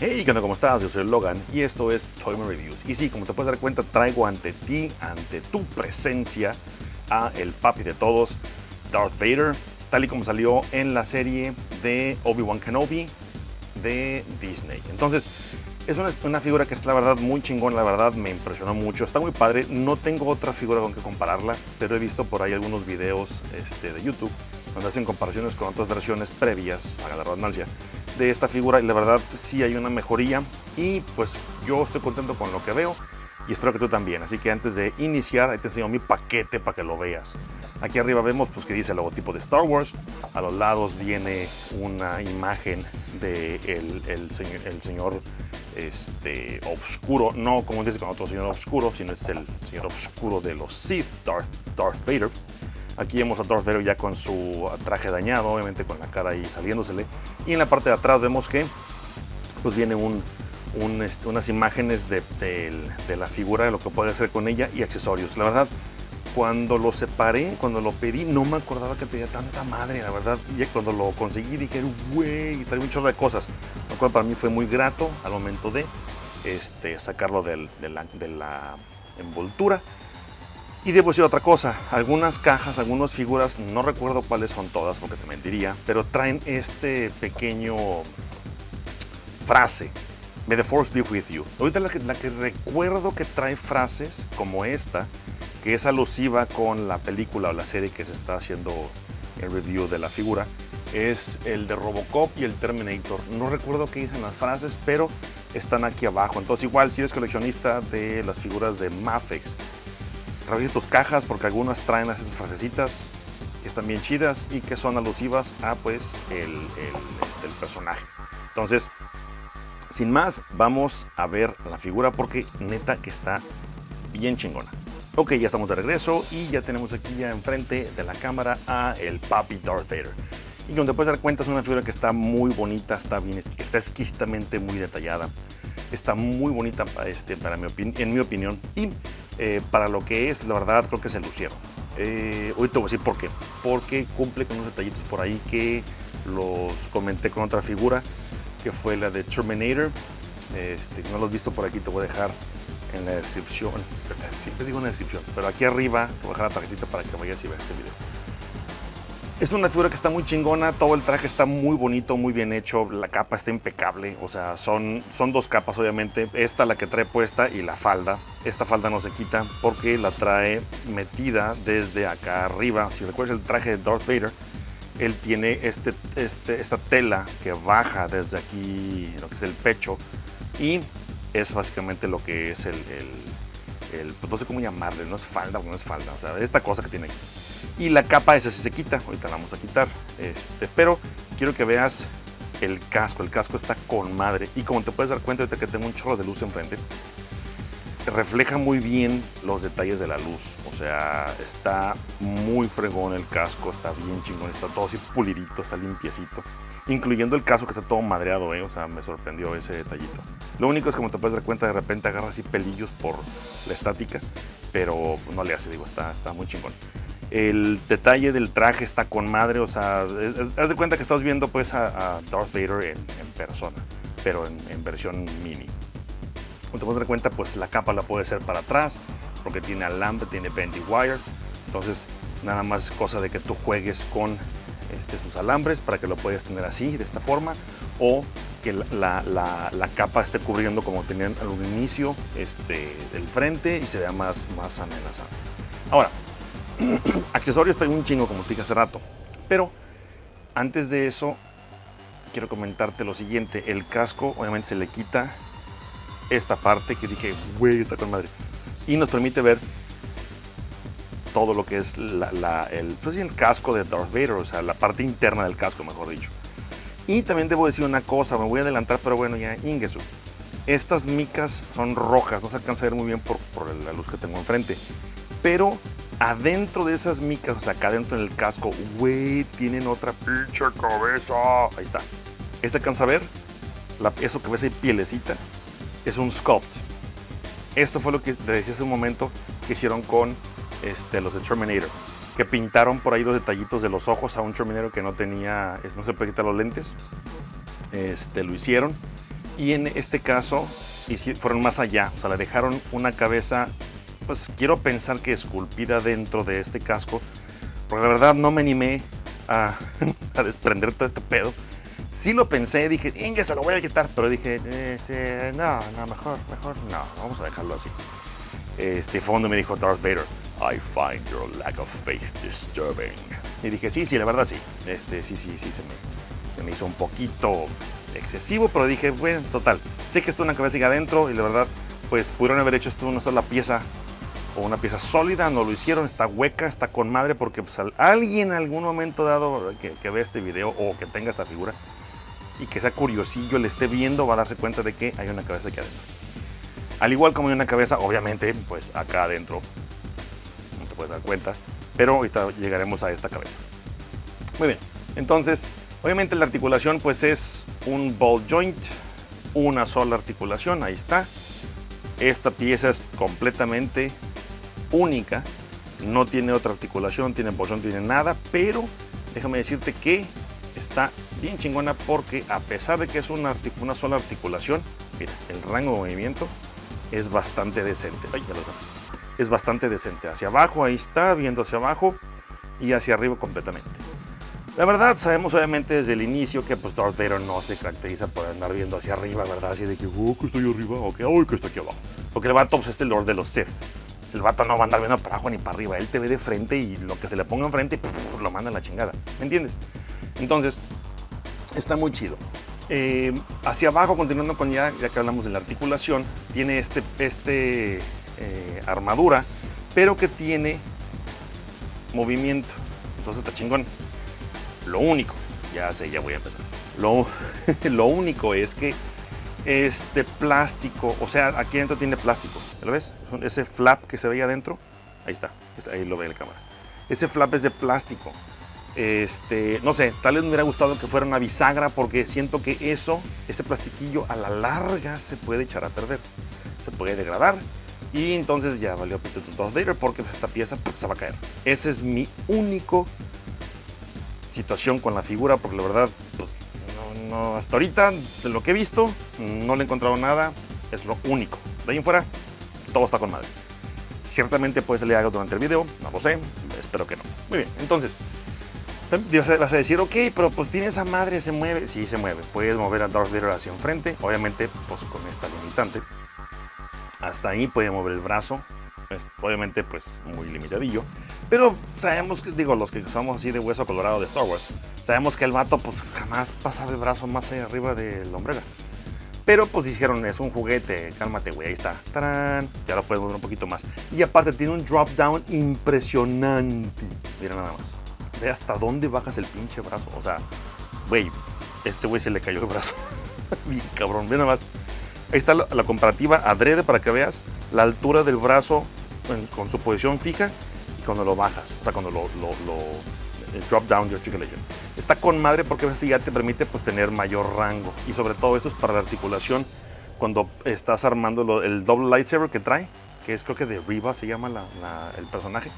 Hey, ¿qué onda? ¿Cómo estás? Yo soy Logan y esto es Toyman Reviews. Y sí, como te puedes dar cuenta, traigo ante ti, ante tu presencia, a el papi de todos, Darth Vader, tal y como salió en la serie de Obi-Wan Kenobi de Disney. Entonces, es una figura que es la verdad muy chingona, la verdad me impresionó mucho, está muy padre. No tengo otra figura con que compararla, pero he visto por ahí algunos videos de YouTube donde hacen comparaciones con otras versiones previas, haga la redundancia, de esta figura, y la verdad sí hay una mejoría y pues yo estoy contento con lo que veo y espero que tú también. Así que antes de iniciar, ahí te enseño mi paquete para que lo veas. Aquí arriba vemos pues que dice el logotipo de Star Wars, a los lados viene una imagen de el señor oscuro, no como dice con otro señor oscuro, sino es el señor oscuro de los Sith, Darth Vader. Aquí vemos a Darth Vader ya con su traje dañado, obviamente con la cara ahí saliéndosele. Y en la parte de atrás vemos que pues viene unas imágenes de la figura, de lo que puede hacer con ella y accesorios. La verdad, cuando lo separé, cuando lo pedí, no me acordaba que tenía tanta madre. La verdad, y cuando lo conseguí dije, güey, trae un chorro de cosas. Lo cual para mí fue muy grato al momento de sacarlo de la envoltura. Y debo decir otra cosa, algunas cajas, algunas figuras, no recuerdo cuáles son todas porque te mentiría, pero traen este pequeño frase, May the Force be with you. Ahorita la que recuerdo que trae frases como esta, que es alusiva con la película o la serie que se está haciendo el review de la figura, es el de Robocop y el Terminator. No recuerdo qué dicen las frases, pero están aquí abajo. Entonces igual si eres coleccionista de las figuras de Mafex, revisa tus cajas porque algunas traen esas frasecitas que están bien chidas y que son alusivas a pues el personaje. Entonces, sin más, vamos a ver la figura porque neta que está bien chingona. Ok, ya estamos de regreso y ya tenemos aquí ya enfrente de la cámara a el papi Darth Vader. Y como te puedes dar cuenta, es una figura que está muy bonita, está exquisitamente muy detallada. Está muy bonita en mi opinión. Y para lo que es, la verdad, creo que se lucieron. Hoy te voy a decir por qué. Porque cumple con unos detallitos por ahí que los comenté con otra figura, que fue la de Terminator. Si no lo has visto por aquí, te voy a dejar en la descripción. Siempre digo en la descripción, pero aquí arriba te voy a dejar la tarjetita para que vayas y veas ese video. Es una figura que está muy chingona, todo el traje está muy bonito, muy bien hecho, la capa está impecable, o sea, son dos capas obviamente, esta la que trae puesta y la falda. Esta falda no se quita porque la trae metida desde acá arriba. Si recuerdas el traje de Darth Vader, él tiene esta tela que baja desde aquí, lo que es el pecho, y es básicamente lo que es pues no sé cómo llamarle, no es falda, no es falda, o sea, esta cosa que tiene aquí. Y la capa esa sí se quita, ahorita la vamos a quitar, pero quiero que veas el casco está con madre, y como te puedes dar cuenta ahorita que tengo un chorro de luz enfrente, refleja muy bien los detalles de la luz, o sea, está muy fregón el casco, está bien chingón, está todo así pulidito, está limpiecito, incluyendo el casco que está todo madreado, o sea, me sorprendió ese detallito. Lo único es que como te puedes dar cuenta, de repente agarra así pelillos por la estática, pero no le hace, digo, está muy chingón. El detalle del traje está con madre, o sea, haz de cuenta que estás viendo pues a Darth Vader en persona, pero en versión mini. Como te puedes dar cuenta, pues la capa la puede hacer para atrás, porque tiene alambre, tiene bendy wire, entonces nada más es cosa de que tú juegues con sus alambres para que lo puedas tener así, de esta forma, o que la capa esté cubriendo como tenían al inicio del frente y se vea más amenazado. Ahora, accesorios trae un chingo, como te dije hace rato, pero antes de eso quiero comentarte lo siguiente. El casco obviamente se le quita esta parte que dije, güey, está con madre, y nos permite ver todo lo que es el casco de Darth Vader, o sea, la parte interna del casco, mejor dicho. Y también debo decir una cosa, me voy a adelantar, pero bueno, ya Ingesu. Estas micas son rojas, no se alcanza a ver muy bien por la luz que tengo enfrente, pero adentro de esas micas, o sea, acá adentro en el casco, güey, tienen otra pinche cabeza. Ahí está. Alcanza a ver, eso que ves ahí, pielecita, es un sculpt. Esto fue lo que te decía hace un momento que hicieron con los de Terminator, que pintaron por ahí los detallitos de los ojos a un Terminator que no se puede quitar los lentes. Lo hicieron Y en este caso, fueron más allá, o sea, le dejaron una cabeza, pues quiero pensar que esculpida dentro de este casco, porque la verdad no me animé a, a desprender todo este pedo. Sí lo pensé, dije, Inge, se lo voy a quitar, pero dije, no, mejor no, vamos a dejarlo así. Fue donde me dijo Darth Vader, I find your lack of faith disturbing. Y dije, sí, la verdad sí, sí, se me hizo un poquito excesivo, pero dije, bueno, total, sé que esto es una cabeza adentro y la verdad, pues pudieron haber hecho esto una sola pieza o una pieza sólida, no lo hicieron, está hueca, está con madre, porque pues, alguien en algún momento dado que vea este video o que tenga esta figura y que sea curiosillo, le esté viendo, va a darse cuenta de que hay una cabeza aquí adentro. Al igual como hay una cabeza, obviamente, pues acá adentro, no te puedes dar cuenta, pero ahorita llegaremos a esta cabeza. Muy bien, entonces, obviamente la articulación pues es un ball joint, una sola articulación, ahí está. Esta pieza es completamente única, no tiene otra articulación, tiene ball joint, no tiene nada, pero déjame decirte que está bien chingona porque a pesar de que es una sola articulación, mira, el rango de movimiento es bastante decente. Ay, ya lo sé. Es bastante decente. Hacia abajo, ahí está, viendo hacia abajo y hacia arriba completamente. La verdad, sabemos obviamente desde el inicio que pues Darth Vader no se caracteriza por andar viendo hacia arriba, ¿verdad? Así de que, que estoy arriba, o que, que estoy aquí abajo. Porque el vato pues, es el Lord de los Sith. El vato no va a andar viendo para abajo ni para arriba. Él te ve de frente y lo que se le ponga enfrente, lo manda a la chingada. ¿Me entiendes? Entonces, está muy chido. Hacia abajo, continuando con ya que hablamos de la articulación, tiene armadura, pero que tiene movimiento. Entonces está chingón. Lo único, ya voy a empezar. Lo único es que este plástico, o sea, aquí adentro tiene plástico. ¿Lo ves? Ese flap que se veía adentro, ahí está, ahí lo ve la cámara. Ese flap es de plástico. No sé, tal vez me hubiera gustado que fuera una bisagra porque siento que ese plastiquillo a la larga se puede echar a perder, se puede degradar y entonces ya valió pito Darth Vader porque esta pieza se va a caer. Ese es mi único situación con la figura porque la verdad pues, no, hasta ahorita de lo que he visto no le he encontrado nada, es lo único. De ahí en fuera todo está con madre. Ciertamente puede salir algo durante el video, no lo sé, espero que no. Muy bien, entonces vas a decir, ok, pero pues tiene esa madre, se mueve. Sí, se mueve. Puedes mover a Darth Vader hacia enfrente. Obviamente, pues con esta limitante. Hasta ahí puede mover el brazo. Obviamente, pues muy limitadillo. Pero sabemos que, los que somos así de hueso colorado de Star Wars, sabemos que el vato, pues jamás pasa el brazo más allá arriba del ombrera. Pero pues dijeron, es un juguete, cálmate, güey, ahí está. ¡Tarán! Ya lo puedes mover un poquito más. Y aparte, tiene un drop down impresionante. Mira nada más. Ve hasta dónde bajas el pinche brazo. O sea, güey, güey se le cayó el brazo. Bien cabrón, ve nada más. Ahí está la comparativa adrede para que veas la altura del brazo con su posición fija y cuando lo bajas. O sea, cuando el drop down de articulation. Está con madre porque eso ya te permite pues tener mayor rango. Y sobre todo esto es para la articulación cuando estás armando el doble lightsaber que trae, que es creo que de Reva se llama el personaje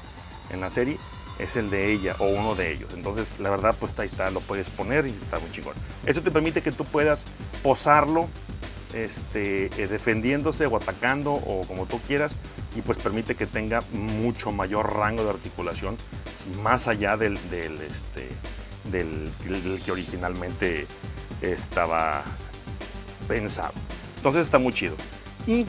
en la serie. Es el de ella o uno de ellos. Entonces, la verdad, pues ahí está, lo puedes poner y está muy chingón. Eso te permite que tú puedas posarlo defendiéndose o atacando o como tú quieras y pues permite que tenga mucho mayor rango de articulación más allá del que originalmente estaba pensado. Entonces está muy chido. Y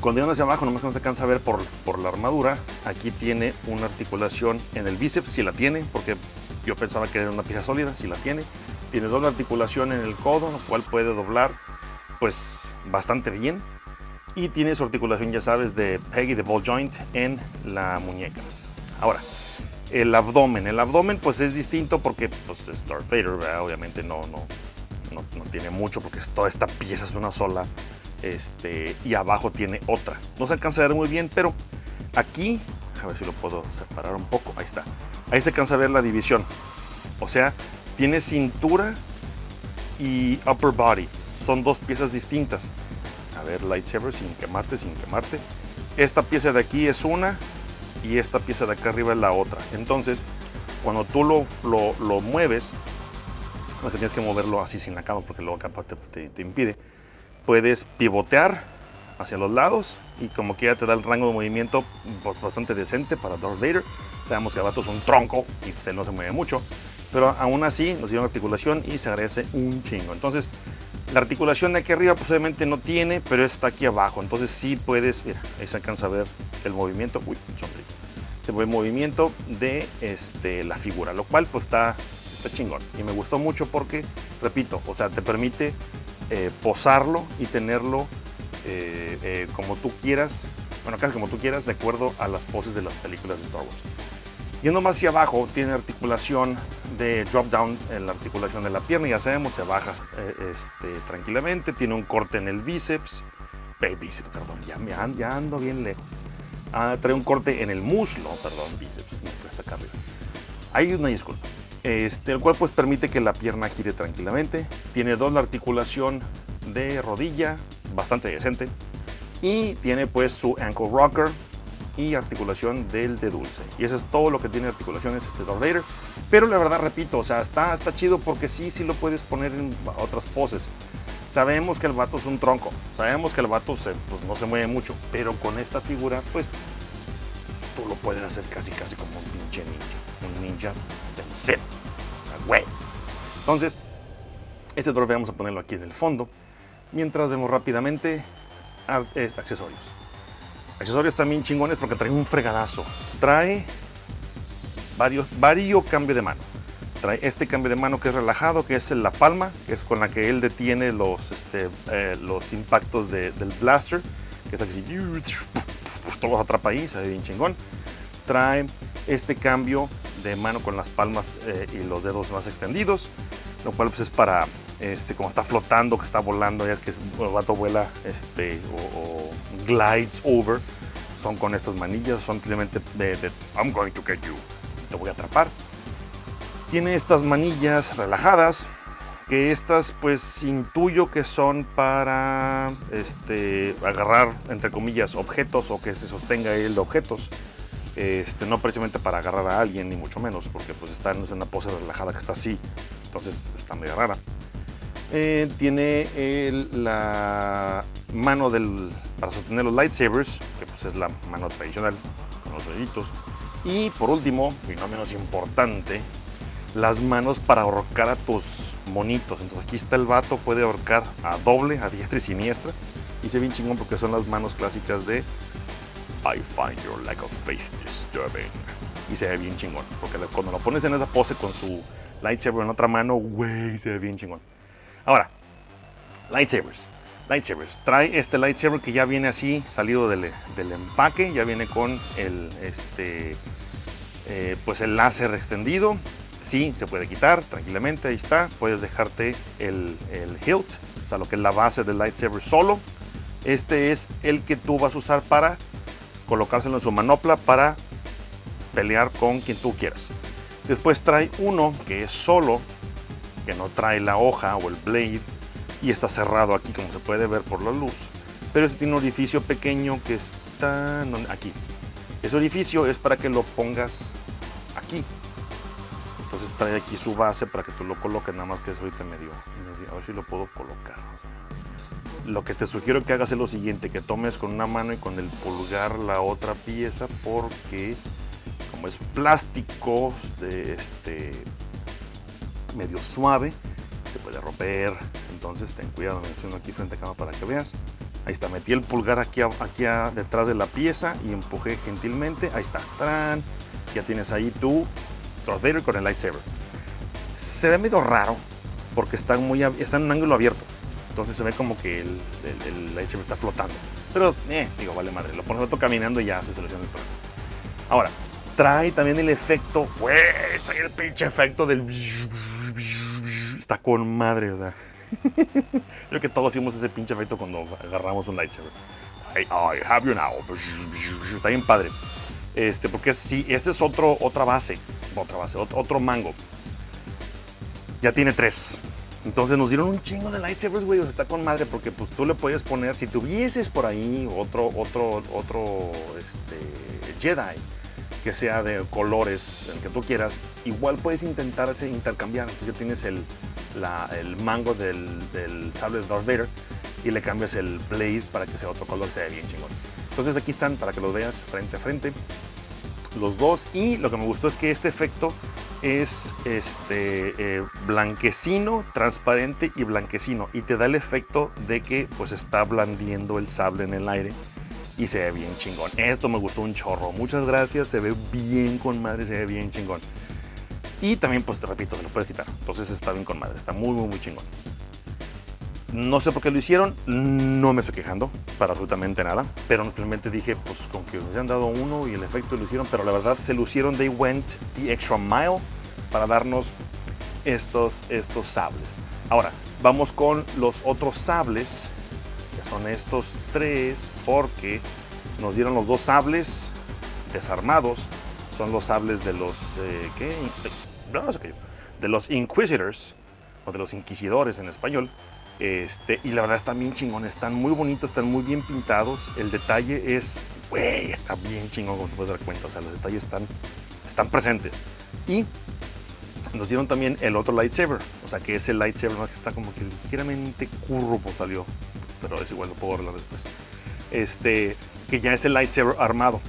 cuando viene hacia abajo, nomás que no se alcanza a ver por la armadura, aquí tiene una articulación en el bíceps, si la tiene, porque yo pensaba que era una pieza sólida, si la tiene. Tiene doble articulación en el codo, lo cual puede doblar pues bastante bien. Y tiene su articulación, ya sabes, de peg y de ball joint en la muñeca. Ahora, el abdomen pues es distinto porque pues es Darth Vader, ¿verdad? Obviamente no tiene mucho porque toda esta pieza es una sola. Y abajo tiene otra. No se alcanza a ver muy bien, pero aquí, a ver si lo puedo separar un poco. Ahí está. Ahí se alcanza a ver la división. O sea, tiene cintura y upper body. Son dos piezas distintas. A ver, lightsaber sin quemarte. Esta pieza de aquí es una y esta pieza de acá arriba es la otra. Entonces, cuando tú lo mueves, no que tienes que moverlo así sin la cama porque luego acá te impide. puedes pivotear hacia los lados y como que ya te da el rango de movimiento pues, bastante decente para Darth Vader. Sabemos que el vato es un tronco y no se mueve mucho, pero aún así nos dieron articulación y se agradece un chingo. Entonces, la articulación de aquí arriba posiblemente no tiene, pero está aquí abajo. Entonces sí puedes, mira, ahí se alcanza a ver el movimiento. Uy, sonríe. Se ve el movimiento de la figura, lo cual pues está chingón. Y me gustó mucho porque, repito, o sea, te permite posarlo y tenerlo como tú quieras, bueno, casi como tú quieras, de acuerdo a las poses de las películas de Star Wars. Yendo más hacia abajo, tiene articulación de drop down en la articulación de la pierna, ya sabemos, se baja tranquilamente, tiene un corte en el bíceps, perdón, ya ando bien lejos. Trae un corte en el muslo, perdón, bíceps, hasta acá arriba. Hay una disculpa. El cual pues permite que la pierna gire tranquilamente. Tiene la articulación de rodilla, bastante decente. Y tiene pues su ankle rocker y articulación del de dulce. Y eso es todo lo que tiene articulaciones Darth Vader. Pero la verdad, repito, o sea, está chido porque sí lo puedes poner en otras poses. Sabemos que el vato es un tronco, sabemos que el vato pues, no se mueve mucho, pero con esta figura, pues, tú lo puedes hacer casi como un pinche ninja. Un ninja del cero. O sea, güey. Entonces, este Darth Vader vamos a ponerlo aquí en el fondo. Mientras vemos rápidamente accesorios. Accesorios también chingones porque trae un fregadazo. Trae varios cambios de mano. Trae este cambio de mano que es relajado, que es la palma, que es con la que él detiene los impactos del blaster, que está aquí, todo los atrapa ahí, se ve bien chingón. Trae este cambio de mano con las palmas y los dedos más extendidos, lo cual pues es para, como está flotando, que está volando, ya es que el vato vuela o glides over, son con estas manillas, son simplemente de I'm going to get you, te voy a atrapar. Tiene estas manillas relajadas, que estas pues intuyo que son para agarrar, entre comillas, objetos o que se sostenga él de objetos. No precisamente para agarrar a alguien, ni mucho menos, porque pues está en una pose relajada que está así, entonces está medio rara. Tiene la mano para sostener los lightsabers, que pues es la mano tradicional, con los deditos. Y por último, y no menos importante, las manos para ahorcar a tus monitos. Entonces aquí está el vato, puede ahorcar a doble, a diestra y siniestra. Y se ve bien chingón porque son las manos clásicas de I find your lack of faith disturbing. Y se ve bien chingón, porque cuando lo pones en esa pose con su lightsaber en otra mano, güey, se ve bien chingón. Ahora, lightsabers. Trae este lightsaber que ya viene así, salido del empaque, ya viene con pues el láser extendido. Sí, se puede quitar tranquilamente, ahí está. Puedes dejarte el hilt, o sea, lo que es la base del lightsaber solo. Este es el que tú vas a usar para colocárselo en su manopla para pelear con quien tú quieras. Después trae uno que es solo, que no trae la hoja o el blade y está cerrado aquí, como se puede ver por la luz. Pero este tiene un orificio pequeño que está aquí. Ese orificio es para que lo pongas aquí. Entonces trae aquí su base para que tú lo coloques, nada más que es ahorita medio, a ver si lo puedo colocar. O sea, lo que te sugiero que hagas es lo siguiente, que tomes con una mano y con el pulgar la otra pieza, porque como es plástico medio suave, se puede romper. Entonces ten cuidado, me menciono aquí frente a cámara para que veas. Ahí está, metí el pulgar aquí detrás de la pieza y empujé gentilmente. Ahí está, ¡tran! Ya tienes ahí tu Darth Vader con el lightsaber. Se ve medio raro porque está en un ángulo abierto, entonces se ve como que el lightsaber está flotando, pero vale madre, lo pones otro caminando y ya se soluciona el problema. Ahora, trae también el efecto, trae el pinche efecto del está con madre, o sea. Creo que todos hicimos ese pinche efecto cuando agarramos un lightsaber. I have you now. Está bien padre. Porque sí, ese es otra base, otro mango. Ya tiene 3. Entonces nos dieron un chingo de lightsabers, güey. O sea, está con madre porque pues tú le puedes poner, si tuvieses por ahí otro Jedi que sea de colores, el que tú quieras, igual puedes intercambiar. Entonces ya tienes el mango del sable de Darth Vader y le cambias el blade para que sea otro color, se ve bien chingón. Entonces aquí están para que los veas frente a frente los dos, y lo que me gustó es que este efecto es blanquecino, transparente y blanquecino, y te da el efecto de que pues está blandiendo el sable en el aire y se ve bien chingón. Esto me gustó un chorro, muchas gracias, se ve bien con madre, se ve bien chingón. Y también pues te repito, te lo puedes quitar, entonces está bien con madre, está muy chingón. No sé por qué lo hicieron, no me estoy quejando para absolutamente nada, pero simplemente dije, pues con que me han dado uno y el efecto lo hicieron, pero la verdad se lucieron, they went the extra mile para darnos estos sables. Ahora, vamos con los otros sables, que son estos tres, porque nos dieron los dos sables desarmados, son los sables de los, de los Inquisitors, o de los Inquisidores en español. Y la verdad están bien chingones, están muy bonitos, están muy bien pintados. El detalle es, güey, está bien chingón, como te puedes dar cuenta. O sea, los detalles están presentes. Y nos dieron también el otro lightsaber, o sea, que es el lightsaber, ¿no? Que está como que ligeramente curvo salió, pero es igual, lo puedo arreglar después. Que ya es el lightsaber armado,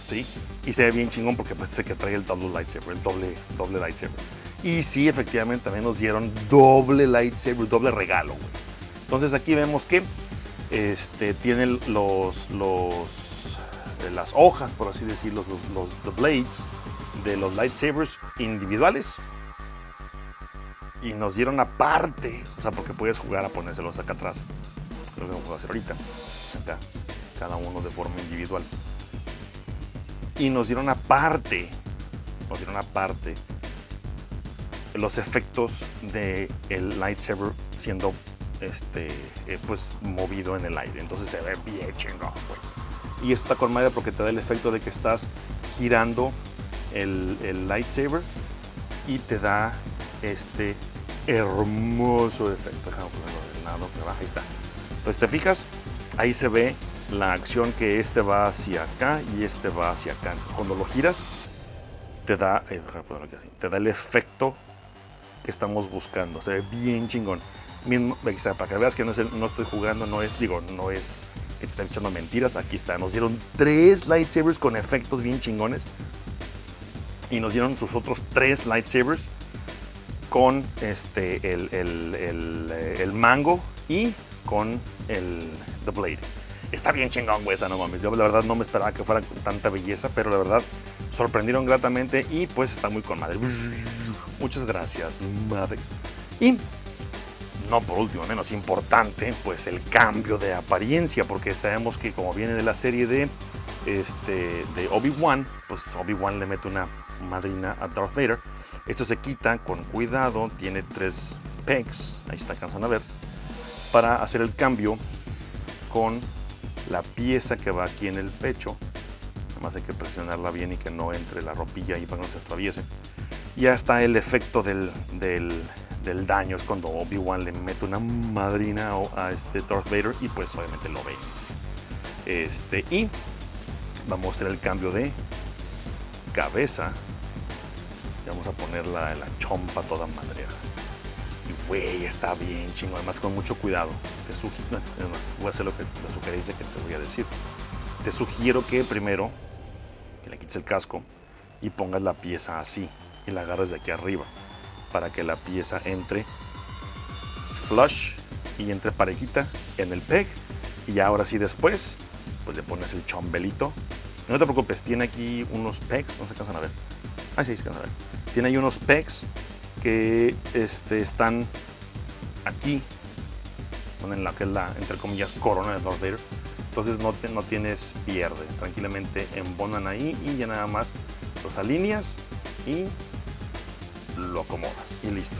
¿sí? Y se ve bien chingón porque parece que trae el double lightsaber, el doble lightsaber. Y sí, efectivamente, también nos dieron doble lightsaber, doble regalo, güey. Entonces aquí vemos que tiene las hojas, por así decirlo, los blades de los lightsabers individuales. Y nos dieron aparte, o sea, porque puedes jugar a ponérselos acá atrás. Lo que vamos a hacer ahorita. Acá, cada uno de forma individual. Y nos dieron aparte los efectos del lightsaber siendo pues movido en el aire. Entonces se ve bien chingón, güey. Y esto está con madre porque te da el efecto de que estás girando el lightsaber y te da este hermoso efecto. Déjame ponerlo del lado que baja, ahí está. Entonces te fijas, ahí se ve la acción que va hacia acá y va hacia acá. Entonces cuando lo giras te da el efecto que estamos buscando. Se ve bien chingón. Mismo, para que veas que no estoy jugando, no es que te están echando mentiras. Aquí está, nos dieron 3 lightsabers con efectos bien chingones y nos dieron sus otros 3 lightsabers con el mango y con the blade. Está bien chingón, güey, esa, no mames. Yo la verdad no me esperaba que fuera tanta belleza, pero la verdad sorprendieron gratamente y pues está muy con madre. Muchas gracias, Madex. Y no por último, menos importante, pues el cambio de apariencia, porque sabemos que como viene de la serie de Obi-Wan, pues Obi-Wan le mete una madrina a Darth Vader. Esto se quita con cuidado, tiene 3 pegs, ahí está, alcanzan a ver, para hacer el cambio con la pieza que va aquí en el pecho. Además hay que presionarla bien y que no entre la ropilla ahí para que no se atraviese. Ya está el efecto del daño, es cuando Obi-Wan le mete una madrina a Darth Vader y pues obviamente lo ve. Y vamos a hacer el cambio de cabeza. Y vamos a poner la chompa toda madre. Y güey, está bien chingo, además con mucho cuidado. Voy a hacer la sugerencia que te voy a decir. Te sugiero que primero que le quites el casco y pongas la pieza así y la agarres de aquí arriba para que la pieza entre flush y entre parejita en el peg. Y ya ahora sí después pues le pones el chombelito. No te preocupes, tiene aquí unos pegs, no se alcanzan a ver. Ah, sí, se alcanzan a ver. Tiene ahí unos pegs que están aquí, en la que es la, entre comillas, corona de Darth Vader. Entonces no tienes pierde, tranquilamente embonan ahí y ya nada más los alineas y lo acomodas y listo.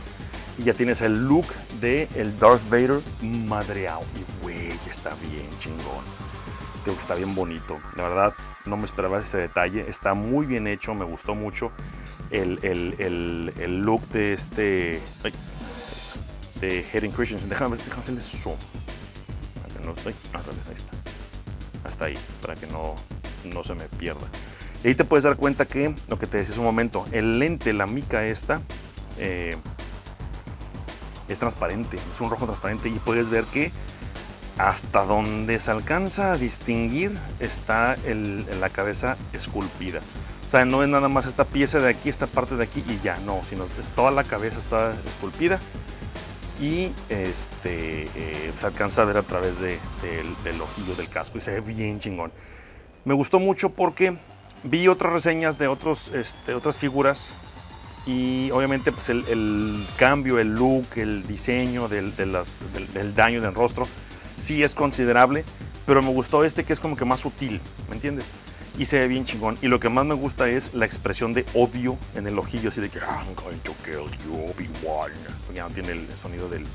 Y ya tienes el look de el Darth Vader madreado. Y güey, está bien chingón. Creo que está bien bonito. La verdad, no me esperaba este detalle. Está muy bien hecho, me gustó mucho el look de de Hayden Christensen. Déjame hacerle zoom. Ahí está. Hasta ahí, para que no se me pierda. Y ahí te puedes dar cuenta que, lo que te decía hace un momento, el lente, la mica esta, es transparente, es un rojo transparente y puedes ver que hasta donde se alcanza a distinguir está la cabeza esculpida. O sea, no es nada más esta pieza de aquí, esta parte de aquí y ya, no, sino toda la cabeza está esculpida y se alcanza a ver a través del ojillo del casco y se ve bien chingón. Me gustó mucho porque vi otras reseñas de otras figuras y obviamente pues el cambio, el look, el diseño del daño del rostro sí es considerable, pero me gustó que es como que más sutil, ¿me entiendes? Y se ve bien chingón. Y lo que más me gusta es la expresión de odio en el ojillo, así de que I'm going to kill you, Obi-Wan. Ya no tiene el sonido del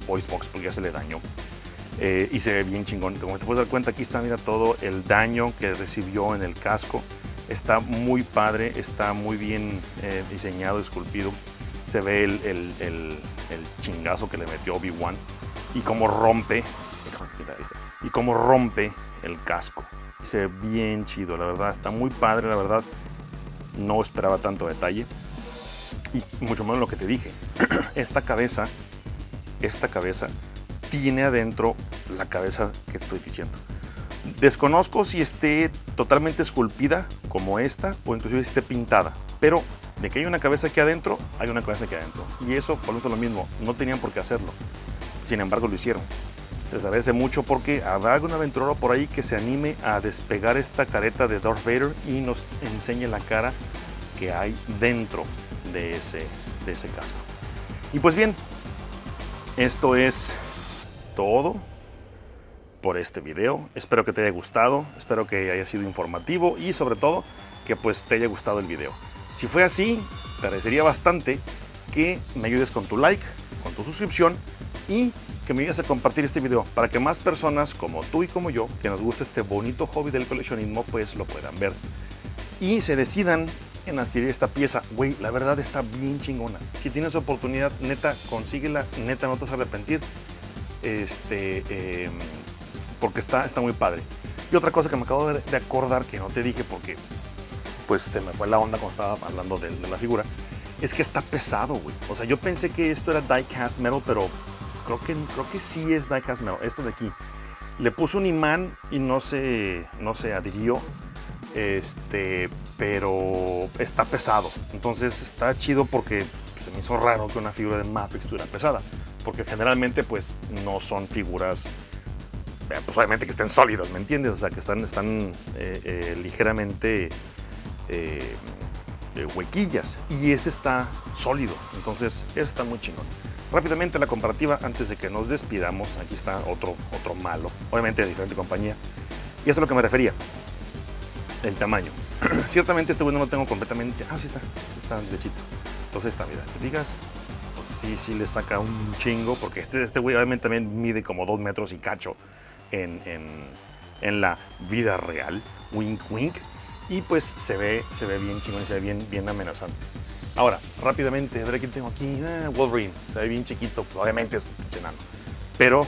voice box porque ya se le dañó. Y se ve bien chingón. Como te puedes dar cuenta, aquí está, mira, todo el daño que recibió en el casco. Está muy padre, está muy bien diseñado, esculpido. Se ve el chingazo que le metió Obi-Wan y cómo rompe el casco. Y se ve bien chido, la verdad, está muy padre, la verdad. No esperaba tanto detalle y mucho menos lo que te dije. Esta cabeza tiene adentro la cabeza que estoy diciendo. Desconozco si esté totalmente esculpida como esta o inclusive si esté pintada, pero de que hay una cabeza aquí adentro, hay una cabeza aquí adentro. Y eso, por lo mismo, no tenían por qué hacerlo. Sin embargo, lo hicieron. Les agradece mucho porque habrá algún aventurero por ahí que se anime a despegar esta careta de Darth Vader y nos enseñe la cara que hay dentro de ese casco. Y pues bien, esto es todo por este video. Espero que te haya gustado, espero que haya sido informativo y sobre todo que pues te haya gustado el video. Si fue así, te agradecería bastante que me ayudes con tu like, con tu suscripción y que me ayudes a compartir este video para que más personas como tú y como yo, que nos gusta este bonito hobby del coleccionismo, pues lo puedan ver y se decidan en adquirir esta pieza. Güey, la verdad está bien chingona. Si tienes oportunidad, neta, consíguela, neta, no te vas a arrepentir. Porque está muy padre. Y otra cosa que me acabo de acordar que no te dije porque pues se me fue la onda cuando estaba hablando de la figura, es que está pesado, güey. O sea, yo pensé que esto era die-cast metal, pero creo que sí es die-cast metal. Esto de aquí. Le puse un imán y no se adhirió. Pero está pesado. Entonces está chido porque se me hizo raro que una figura de Mafex estuviera pesada. Porque generalmente pues no son figuras, pues obviamente que estén sólidas, ¿me entiendes? O sea, que están ligeramente huequillas. Y este está sólido. Entonces eso está muy chingón. Rápidamente la comparativa antes de que nos despidamos. Aquí está otro malo. Obviamente de diferente compañía. Y eso es a lo que me refería. El tamaño. Ciertamente este güey no lo tengo completamente. Ah, sí está derechito. Entonces está, mira, te digas, pues sí le saca un chingo, porque este güey obviamente también mide como 2 metros y cacho en la vida real. Wink wink. Y pues se ve bien chingón, se ve bien amenazante. Ahora, rápidamente, a ver quién tengo aquí. Wolverine, se ve bien chiquito, obviamente es un enano, pero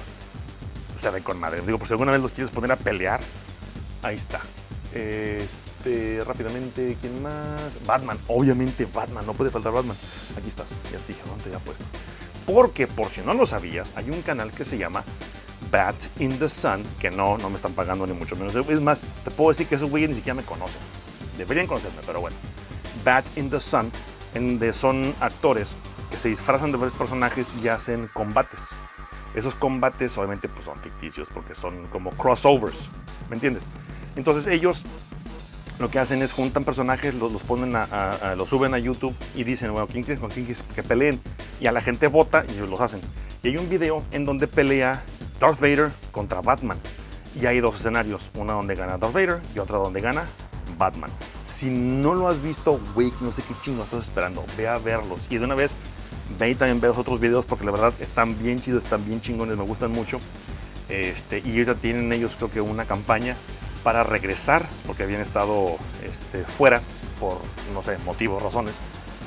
se ve con madre. Digo, por si alguna vez los quieres poner a pelear, ahí está. Rápidamente, ¿quién más? Batman, obviamente Batman, no puede faltar Batman. Aquí está, ya te dije, ¿dónde te había puesto? Porque, por si no lo sabías, hay un canal que se llama Bat in the Sun, que no me están pagando ni mucho menos. Es más, te puedo decir que esos güeyes ni siquiera me conocen. Deberían conocerme, pero bueno. Bat in the Sun, donde son actores que se disfrazan de varios personajes y hacen combates. Esos combates obviamente pues son ficticios porque son como crossovers, ¿me entiendes? Entonces ellos lo que hacen es juntan personajes, los ponen los suben a YouTube y dicen, bueno, ¿quién quieres con quién quieres que peleen? Y a la gente vota y ellos los hacen. Y hay un video en donde pelea Darth Vader contra Batman. Y hay 2 escenarios, una donde gana Darth Vader y otra donde gana Batman. Si no lo has visto, güey, no sé qué chingo estás esperando, ve a verlos. Y de una vez, ve y también ve los otros videos porque la verdad están bien chidos, están bien chingones, me gustan mucho. Y ahorita tienen ellos creo que una campaña para regresar, porque habían estado fuera por, no sé, motivos, razones,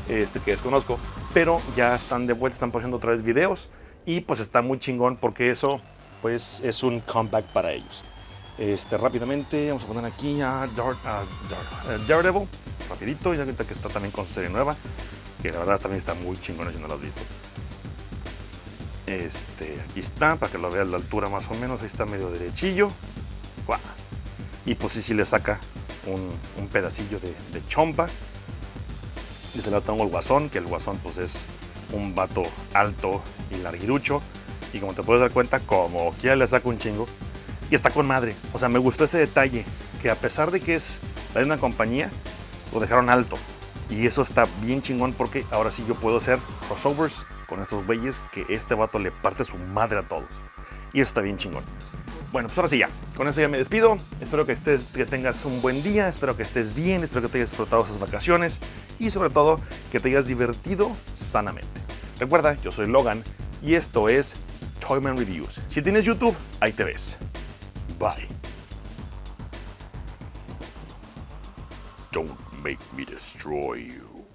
que desconozco, pero ya están de vuelta, están poniendo otra vez videos y pues está muy chingón porque eso pues es un comeback para ellos. Rápidamente vamos a poner aquí a Daredevil, rapidito, y ahorita que está también con su serie nueva, que la verdad también está muy chingona si no lo has visto. Aquí está, para que lo veas la altura más o menos. Ahí está medio derechillo. ¡Guau! Y pues sí le saca un pedacillo de chompa. Y se lo tengo el Guasón, que el Guasón pues es un vato alto y larguirucho. Y como te puedes dar cuenta, como quiera le saca un chingo. Y está con madre. O sea, me gustó ese detalle, que a pesar de que es la misma compañía, lo dejaron alto. Y eso está bien chingón, porque ahora sí yo puedo hacer crossovers con estos güeyes que este vato le parte su madre a todos. Y eso está bien chingón. Bueno, pues ahora sí ya. Con eso ya me despido. Espero que tengas un buen día. Espero que estés bien. Espero que te hayas disfrutado esas vacaciones. Y sobre todo, que te hayas divertido sanamente. Recuerda, yo soy Logan y esto es Toyman Reviews. Si tienes YouTube, ahí te ves. Bye. Don't make me destroy you.